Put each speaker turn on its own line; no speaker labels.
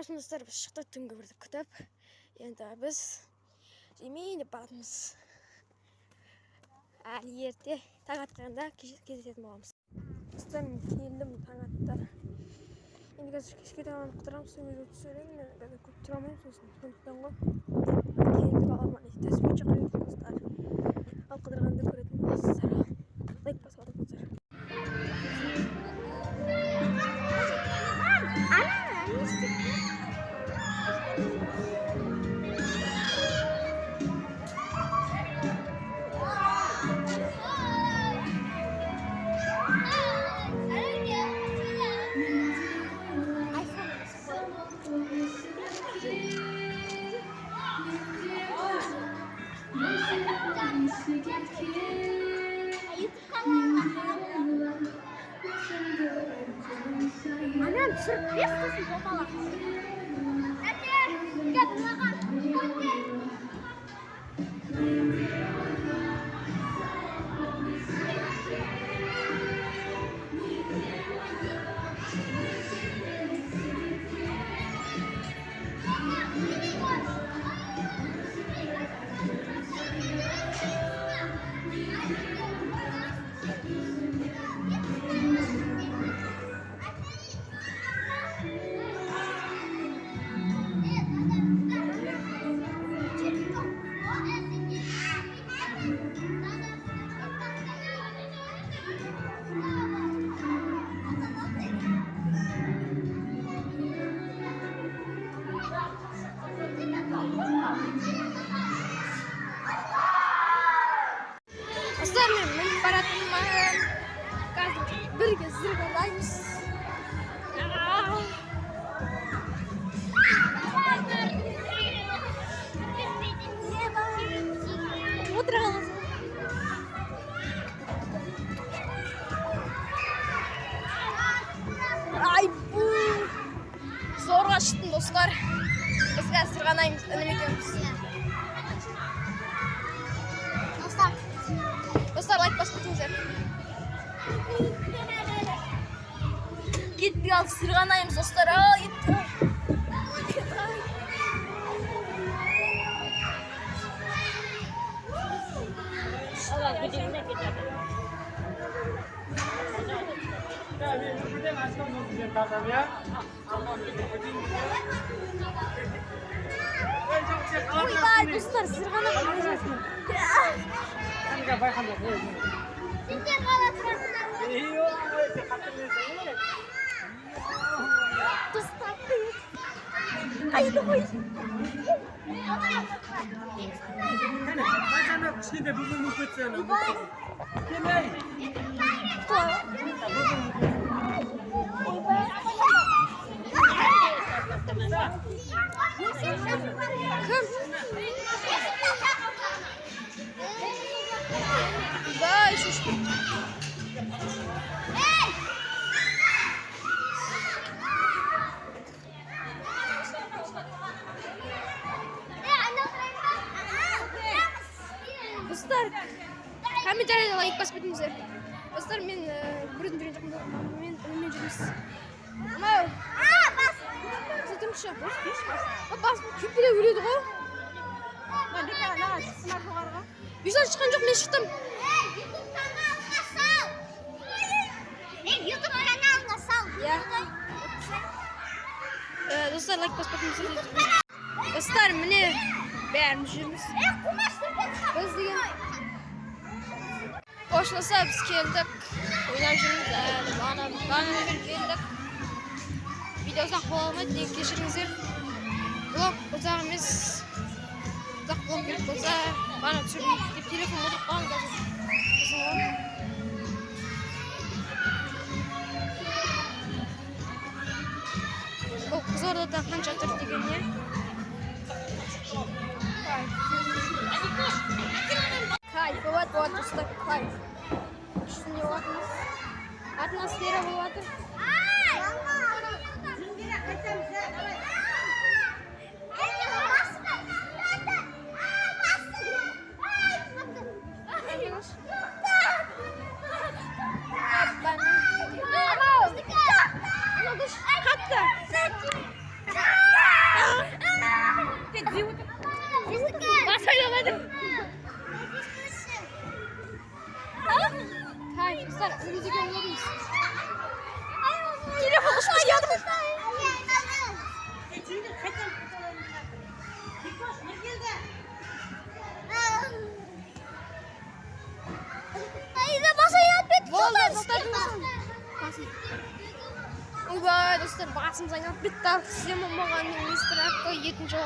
Армысыз достар, біз шықтық түнгі бірді күтіп. Енді біз жемейін деп баратырмыз. Әлі ерте таң атқанда кездесетін боламыз. Достар, мен келдім таң атты. Енді қазір кешке таман құтырамыз, сөйлеп түсіремін. Мен қазір көп тұра алмаймын, сосын сондықтан ғой. Келдік аламын, тәспен шақырайық достар. Ал қыдырғанды көретін боласыздар. Лайк басып отырыңыздар. Anam sırf bir sesi babala. Hadi gel bakalım. Мен баратынмын. Қазір бірге зырғалаймыз. Отыра қаласың. Ай бұ! Зорға шықтым достар. Біз қазір сырғанаймыз, інім екеуміз. Dostlar like basıp atınızlar. Gittik al sırganayımız dostlar. Aa gitti. Allah gücüne gider. Uy var dostlar sırganayımız.
Bayhan da koy.
Sizce Galatasaray'ın
İyi oldu. Katılıyorsun.
dostlar. Haydi koy.
Hani bacanak şeyde bugün kutsanı. Kimey?
Vay şuşku. Dostlar, kommentariyada like basıp etіңіздер. Dostlar, men бірін жүрген жоқпын. Мен үнмен жүрміз. Мынау. Бас. Тұрыңызшы. Бас күппеде өледі ғой. Визуал шыққан жоқ, мен шықтым. YouTube kanalına sal. Ya. Dostlar like basıp etіңіздер. Dostlar, mine бәріміз жүрміз. Біз деген қошласа біз келдік. Ойнап жүрміз. Бағана келдік. Видео ұзақ бола алмайды, неге кешіріңіздер. Блог ұзақ емес. Ұзақ болу керек болса, бағана түсірдім деп телефон отырып қалған қазір. Бұл Қызылордада қанша тұр деген не? Кайф, болады достар, кайф. Үстінде болатыныз. Атмосфера болады. Katla. dostlar, önümüzdeki yollarımız. Telefon uçmuş geldi. Vallahi dostlar, Oyboy dostlar, basimiz aylanib bitta aksiya bo'lmagan, Mr. Akko 7-chi